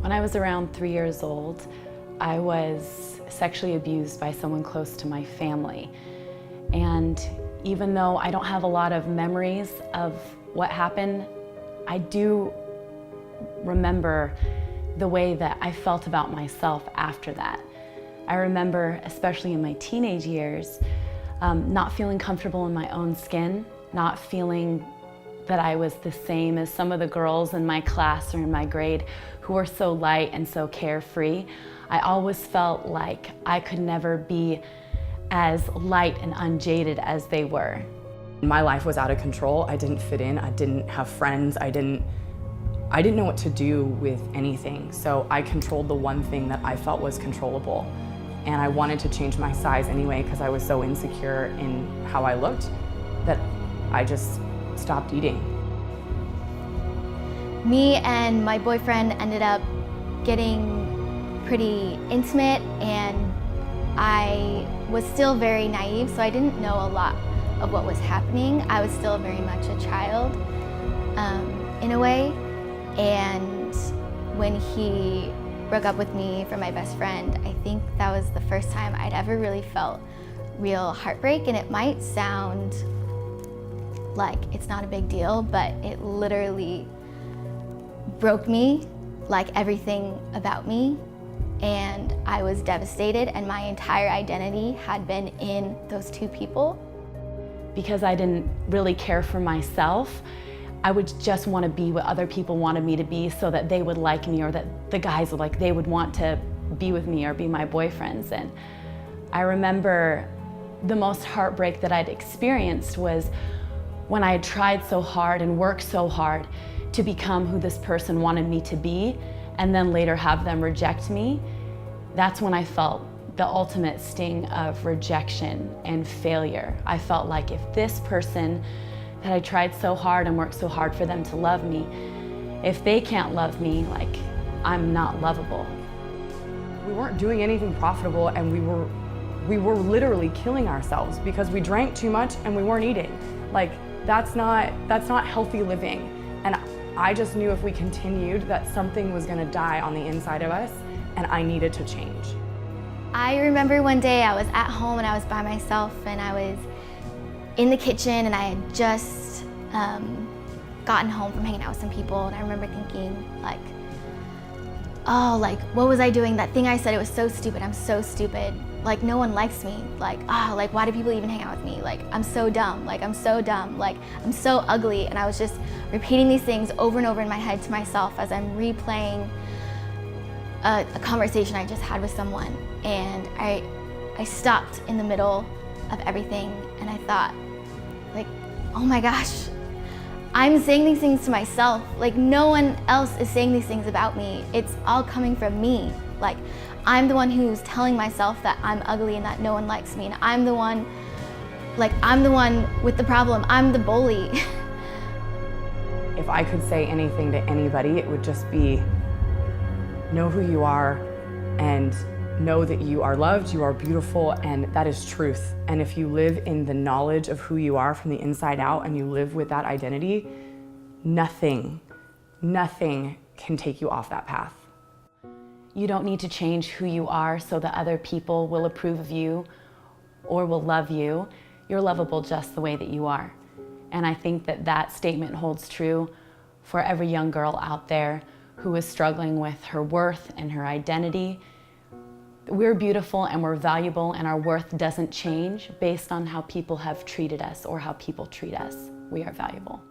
When I was around 3 years old, I was sexually abused by someone close to my family. And even though I don't have a lot of memories of what happened, I do remember the way that I felt about myself after that. I remember, especially in my teenage years, not feeling comfortable in my own skin, not feeling that I was the same as some of the girls in my class or in my grade who were so light and so carefree. I always felt like I could never be as light and unjaded as they were. My life was out of control. I didn't fit in. I didn't have friends. I didn't know what to do with anything. So I controlled the one thing that I felt was controllable. And I wanted to change my size anyway because I was so insecure in how I looked that I just stopped eating. Me and my boyfriend ended up getting pretty intimate, and I was still very naive, so I didn't know a lot of what was happening. I was still very much a child in a way, and when he broke up with me for my best friend, I think that was the first time I'd ever really felt real heartbreak. And it might sound like it's not a big deal, but it literally broke me, like everything about me, and I was devastated, and my entire identity had been in those two people. Because I didn't really care for myself, I would just want to be what other people wanted me to be so that they would like me, or that the guys would they would want to be with me or be my boyfriends. And I remember the most heartbreak that I'd experienced was when I had tried so hard and worked so hard to become who this person wanted me to be, and then later have them reject me. That's when I felt the ultimate sting of rejection and failure. I felt like if this person that I tried so hard and worked so hard for them to love me, if they can't love me, like, I'm not lovable. We weren't doing anything profitable, and we were literally killing ourselves because we drank too much and we weren't eating. Like, that's not healthy living. And I just knew if we continued that something was gonna die on the inside of us, and I needed to change. I remember one day I was at home and I was by myself, and I was in the kitchen, and I had just gotten home from hanging out with some people, and I remember thinking like, oh, like, what was I doing? That thing I said, it was so stupid. I'm so stupid. Like, no one likes me. Like, like, why do people even hang out with me? Like, I'm so dumb. Like, I'm so dumb. Like, I'm so ugly. And I was just repeating these things over and over in my head to myself as I'm replaying a conversation I just had with someone. And I stopped in the middle of everything, and I thought, like, oh my gosh, I'm saying these things to myself. Like, no one else is saying these things about me. It's all coming from me. Like, I'm the one who's telling myself that I'm ugly and that no one likes me, and I'm the one with the problem. I'm the bully. If I could say anything to anybody, it would just be, know who you are and know that you are loved, you are beautiful, and that is truth. And if you live in the knowledge of who you are from the inside out, and you live with that identity, nothing can take you off that path. You don't need to change who you are so that other people will approve of you or will love you. You're lovable just the way that you are. And I think that that statement holds true for every young girl out there who is struggling with her worth and her identity. We're beautiful and we're valuable, and our worth doesn't change based on how people have treated us or how people treat us. We are valuable.